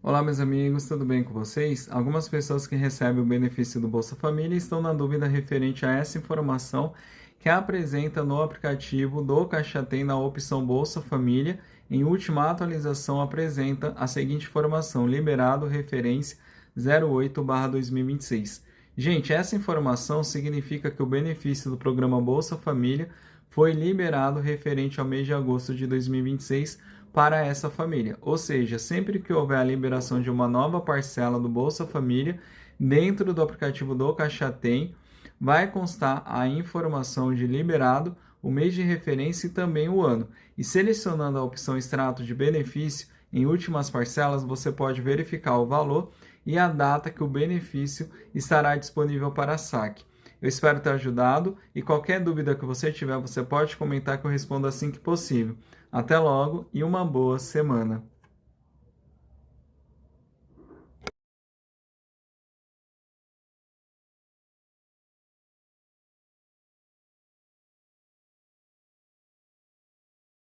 Olá, meus amigos, tudo bem com vocês? Algumas pessoas que recebem o benefício do Bolsa Família estão na dúvida referente a essa informação que apresenta no aplicativo do Caixa Tem na opção Bolsa Família. Em última atualização, apresenta a seguinte informação: liberado referência 08/2026. Gente, essa informação significa que o benefício do programa Bolsa Família foi liberado referente ao mês de agosto de 2026 para essa família. Ou seja, sempre que houver a liberação de uma nova parcela do Bolsa Família, dentro do aplicativo do Caixa Tem, vai constar a informação de liberado, o mês de referência e também o ano. E selecionando a opção extrato de benefício, em últimas parcelas, você pode verificar o valor e a data que o benefício estará disponível para saque. Eu espero ter ajudado e qualquer dúvida que você tiver, você pode comentar que eu respondo assim que possível. Até logo e uma boa semana!